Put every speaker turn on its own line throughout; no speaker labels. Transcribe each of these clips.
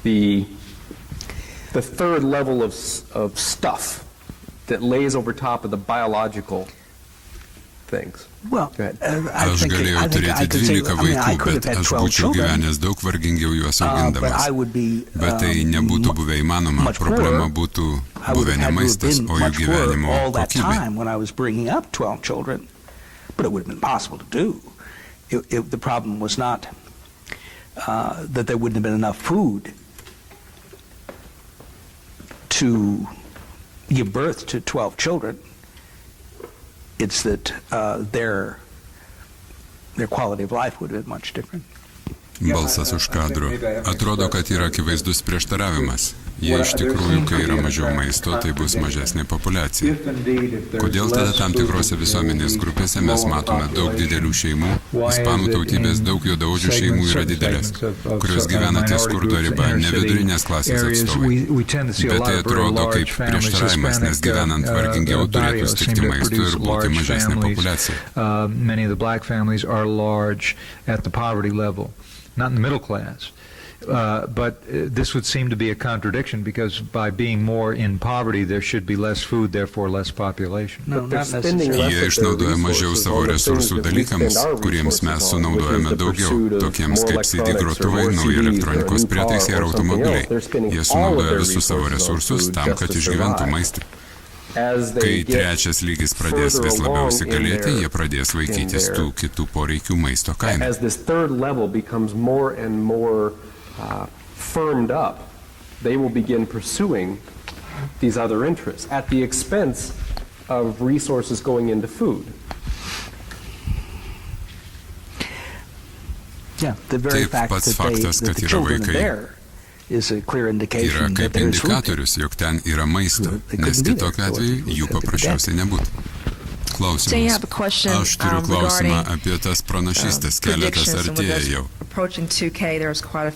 The third level of stuff that lays over top of the biological things.
Well,
Aš galėjau turėti 12 vaikų, bet aš būčiau gyvenęs daug vargingiau juos augindamas. Bet tai nebūtų buvę įmanoma, problema būtų buvę ne maistas, o jų gyvenimo kokybė.
But it would have been possible to do. The problem was not that there wouldn't have been enough food to give birth to 12 children. It's that their quality of life would have been much different.
Balsas už kadro. Atrodo, kad yra akivaizdus prieštaravimas. Jei iš tikrųjų, kai yra mažiau maisto, tai bus mažesnė populiacija. Kodėl tada tam tikrose visuomenės grupėse mes matome daug didelių šeimų, ispanų tautybės daug juodaodžių šeimų yra didelės, kurios gyvena ties skurdo riba, ne vidurinės klasės atstovai. Bet tai atrodo kaip prieštaravimas, nes gyvenant vargingiau turėtų stikti maisto ir būti mažesnė populiacija.
Many of the black families are large at the poverty level, not in the middle class. But this would seem to be a contradiction because by being more in poverty there should be less food, therefore less population.
Jie išnaudoja mažiau savo resursų dalykams, kuriems mes sunaudojame daugiau, tokiems kaip CD grotuvai, nauji elektronikos prietaisai ir automobiliai. Jie sunaudoja visus savo resursus tam, kad išgyventų maistą. Kai trečias lygis pradės vis labiau įsigalėti, jie pradės vaikytis tų kitų poreikių maisto kainų.
Firmed up, they will begin pursuing these other interests at the expense of resources going into food.
Yeah, the very fact that the children are there is a clear indication that there is food.
Yra kaip indikatorius, jog ten yra maisto, nes kitokiu atveju jų paprasčiausiai nebūtų. Klausimas. Aš turiu klausimą apie tas pranašystės, keletas artėja jau.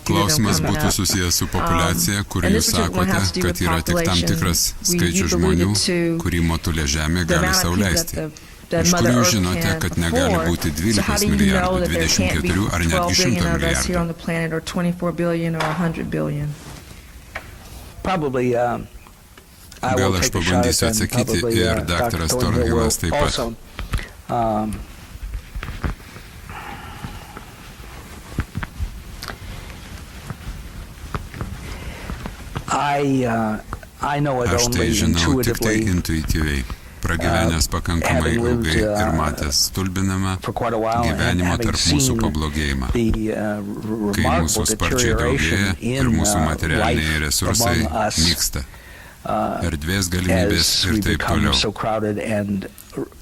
Klausimas būtų susijęs su populiacija, kur jūs sakote, kad yra tik tam tikras skaičius žmonių, kurį motulė žemė gali sau leisti. Iš kur jūs žinote, kad negali būti 12 milijardų, 24 ar netgi 100 milijardų?
Probably,
Gal aš pabandysiu atsakyti ir daktaras Thornhillas taip pat. Aš tai žinau tik tai intuityviai, pragyvenęs pakankamai ilgai ir matęs stulbinamą gyvenimo tarp mūsų pablogėjimą. Kai mūsų sparčiai daugėja ir mūsų materialiniai resursai nyksta. Erdvės galimybės ir taip toliau.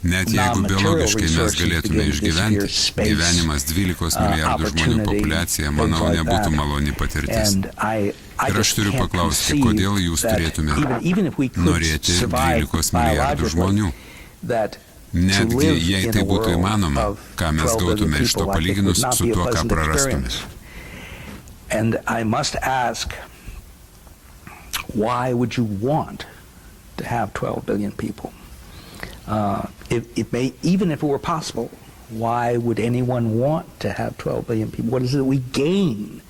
Net jeigu biologiškai mes galėtume išgyventi, gyvenimas 12 milijardų žmonių populiacija, manau, nebūtų maloni patirtis. Ir aš turiu paklausti, kodėl jūs turėtume norėti 12 milijardų žmonių. Netgi jei tai būtų įmanoma, ką mes gautume iš to palyginus su tuo, ką prarastume.
Why would you want to have 12 billion people? Even if it were possible, why would anyone want to have 12 billion people? What is it that we gain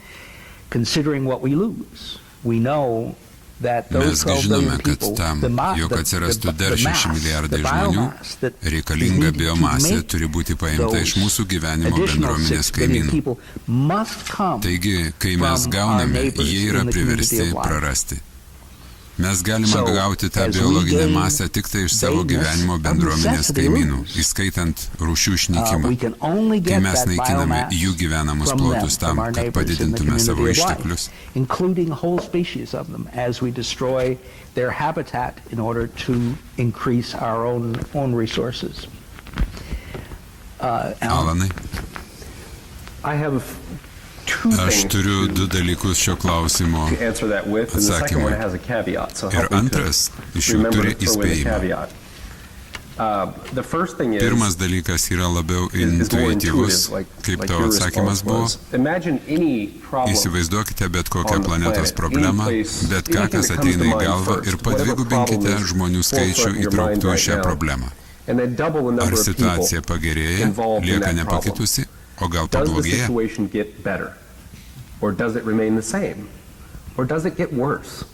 considering what we lose? We know that those 12 billion people,
jog atsirastų dar 6 milijardai žmonių, reikalinga biomasė turi būti paimta iš mūsų gyvenimo bendruomenės kaimynų. Taigi, kai mes gauname, jie yra priversti prarasti. Mes galime gauti tą biologinę masę tik tai iš savo gyvenimo bendruomenės kaimynų, įskaitant rūšių išnykimą. Kai mes naikiname jų gyvenamus plotus tam, kad padidintume savo išteklius. Alanai? Aš turiu du dalykus šio klausimo atsakymui. Ir antras iš jų turi įspėjimą. Pirmas dalykas yra labiau intuityvus, kaip tavo atsakymas buvo. Įsivaizduokite bet kokią planetos problemą, bet ką, kas ateina į galvą ir padvigubinkite žmonių skaičių įtrauktų į šią problemą. Ar situacija pagerėja, lieka nepakitusi, o gal pablogėja?
Or does it remain the same? Or does it get worse?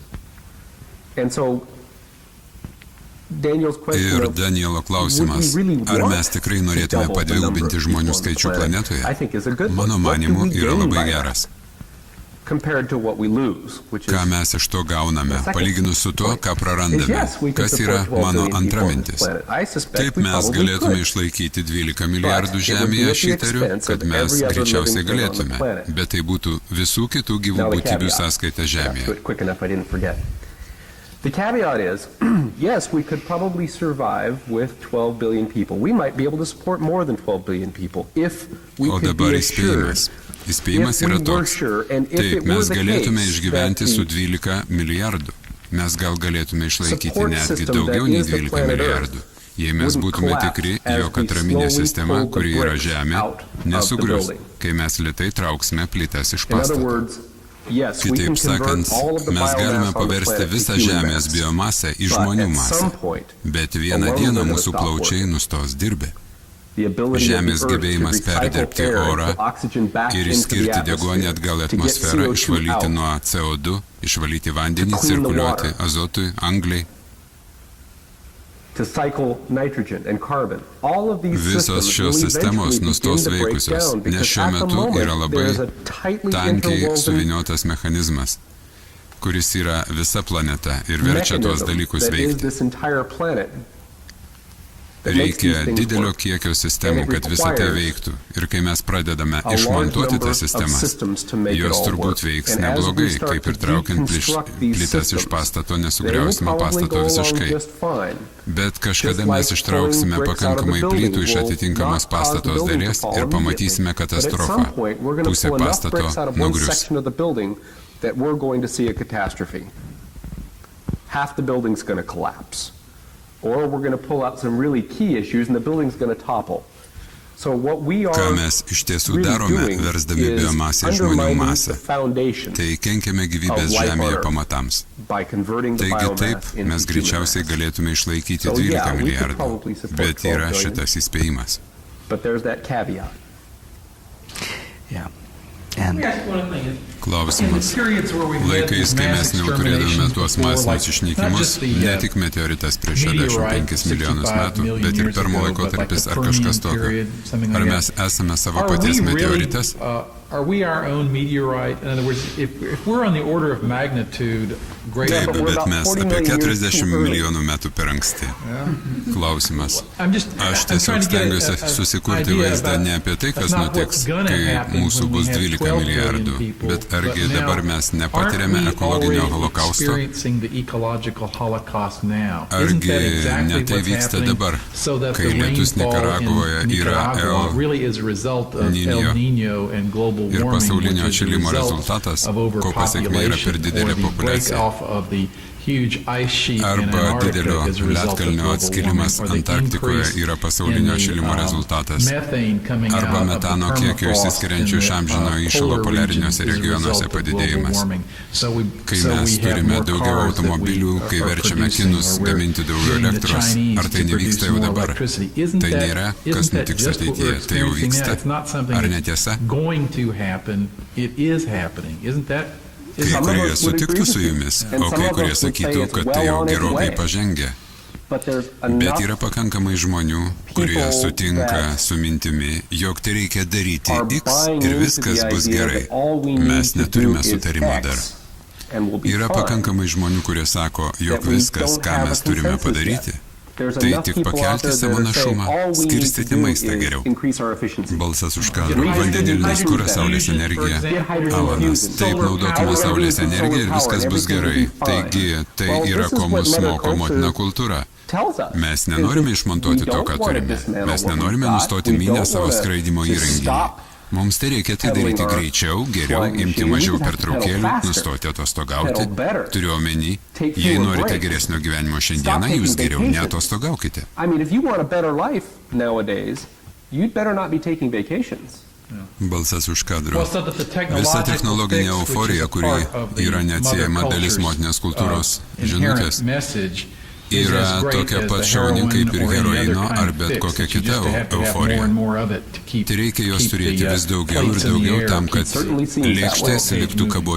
And so Daniel's question
Ir Danielo klausimas, ar mes tikrai norėtume padvigubinti žmonių skaičių planetoje, mano manimu, yra labai geras. Ką mes iš to gauname, palyginus su tuo, ką prarandame, kas yra mano antra mintis. Taip mes galėtume išlaikyti 12 milijardų Žemėje, aš įtariu, kad mes greičiausiai galėtume, bet tai būtų visų kitų gyvų būtybių sąskaita Žemėje.
The caveat is, yes, we could probably survive with 12 billion people. We might be able to support more than 12 billion people if we could be assured.
Įspėjimas yra toks. Taip, mes galėtume išgyventi su 12 milijardų. Mes gal galėtume išlaikyti netgi daugiau nei 12 milijardų. Jei mes būtume tikri, jog atraminė sistema, kuri yra Žemė, nesugrius, kai mes lėtai trauksime plytas iš pastato. Kitaip sakant, mes galime paversti visą Žemės biomasę į žmonių masę, bet vieną dieną mūsų plaučiai nustos dirbę. Žemės gebėjimas perdirbti orą ir išskirti deguonį atgal atmosferą, išvalyti nuo CO2, išvalyti vandenį, cirkuliuoti azotui, angliai. Visos šios sistemos nustos veikusios, nes šiuo metu yra labai tankiai suviniotas mechanizmas, kuris yra visa planeta ir verčia tuos dalykus veikti. Reikia didelio kiekio sistemų, kad visą tai veiktų. Ir kai mes pradedame išmontuoti tas sistemas, jos turbūt veiks neblogai, kaip ir traukiant plytas iš pastato, nesugriausime pastato visiškai. Bet kažkada mes ištrauksime pakankamai plytų iš atitinkamos pastatos dalies ir pamatysime katastrofą. Pusė pastato nugrius.
Or we're going to pull out some really key issues and the building's going to topple. So what we are
Ką mes iš tiesų darome, versdami biomasę žmonių masę, tai kenkiame gyvybės Žemėje pamatams. Taigi taip, mes greičiausiai galėtume išlaikyti 12 milijardų, bet yra šitas įspėjimas. Klausimas. Laikais, kai mes neturėdame tuos masinius išnykimus, ne tik meteoritas prieš 65 milijonus metų, bet ir permo laikotarpis ar kažkas tokio. Ar mes esame savo paties meteoritas?
Are we our own meteorite? In other words, if we're on the order of magnitude greater...
Taip, bet mes apie 40 milijonų metų per anksti. Klausimas. Aš tiesiog stengiuosi susikurti vaizdą ne apie tai, kas nutiks, kai mūsų bus 12 milijardų, bet argi dabar mes nepatiriame ekologinio holokausto? Argi ne tai vyksta dabar, kai lietus Nikaragvoje yra El Niño ir pasaulinio atšilimo rezultatas, ko pasekmė yra per didelė populiacija. Arba didelio ledkalnio atskilimas Antarktikoje yra pasaulinio atšilimo rezultatas. Arba metano kiekio išsiskiriančių iš amžino įšalo poliariniuose regionuose padidėjimas. Kai mes turime daugiau automobilių, kai verčiame kinus gaminti daugiau elektros, ar tai nevyksta jau dabar? Tai nėra, kas nutiks ateityje, tai jau vyksta. Ar netiesa? Kai kurie sutiktų su jumis, o kai kurie sakytų, kad tai jau gerokai pažengę. Bet yra pakankamai žmonių, kurie sutinka su mintimi, jog tai reikia daryti X ir viskas bus gerai. Mes neturime sutarimo dar. Yra pakankamai žmonių, kurie sako, jog viskas, ką mes turime padaryti, tai tik pakelti savo našumą, skirstyti maistą geriau. Balsas už kadro. Vandenilis kuras, saulės energija. Alanas. Taip, naudokime saulės energiją ir viskas bus gerai. Taigi, tai yra, ko mus moko motina kultūra. Mes nenorime išmontuoti to, ką turime. Mes nenorime nustoti mynę savo skraidimo įrenginį. Mums tai reikia tai daryti greičiau, geriau, imti mažiau pertraukėlių, nustoti atostogauti. Turiu omeny, jei norite geresnio gyvenimo šiandieną, jūs geriau neatostogaukite. Balsas už kadro. Visa technologinė euforija, kuri yra neatsiejama dalis motinės kultūros žinutės, yra tokia pat šauni kaip ir heroino ar bet kokia kita euforija. Tai reikia jos turėti vis daugiau ir daugiau tam, kad lėkštės liktų kaboti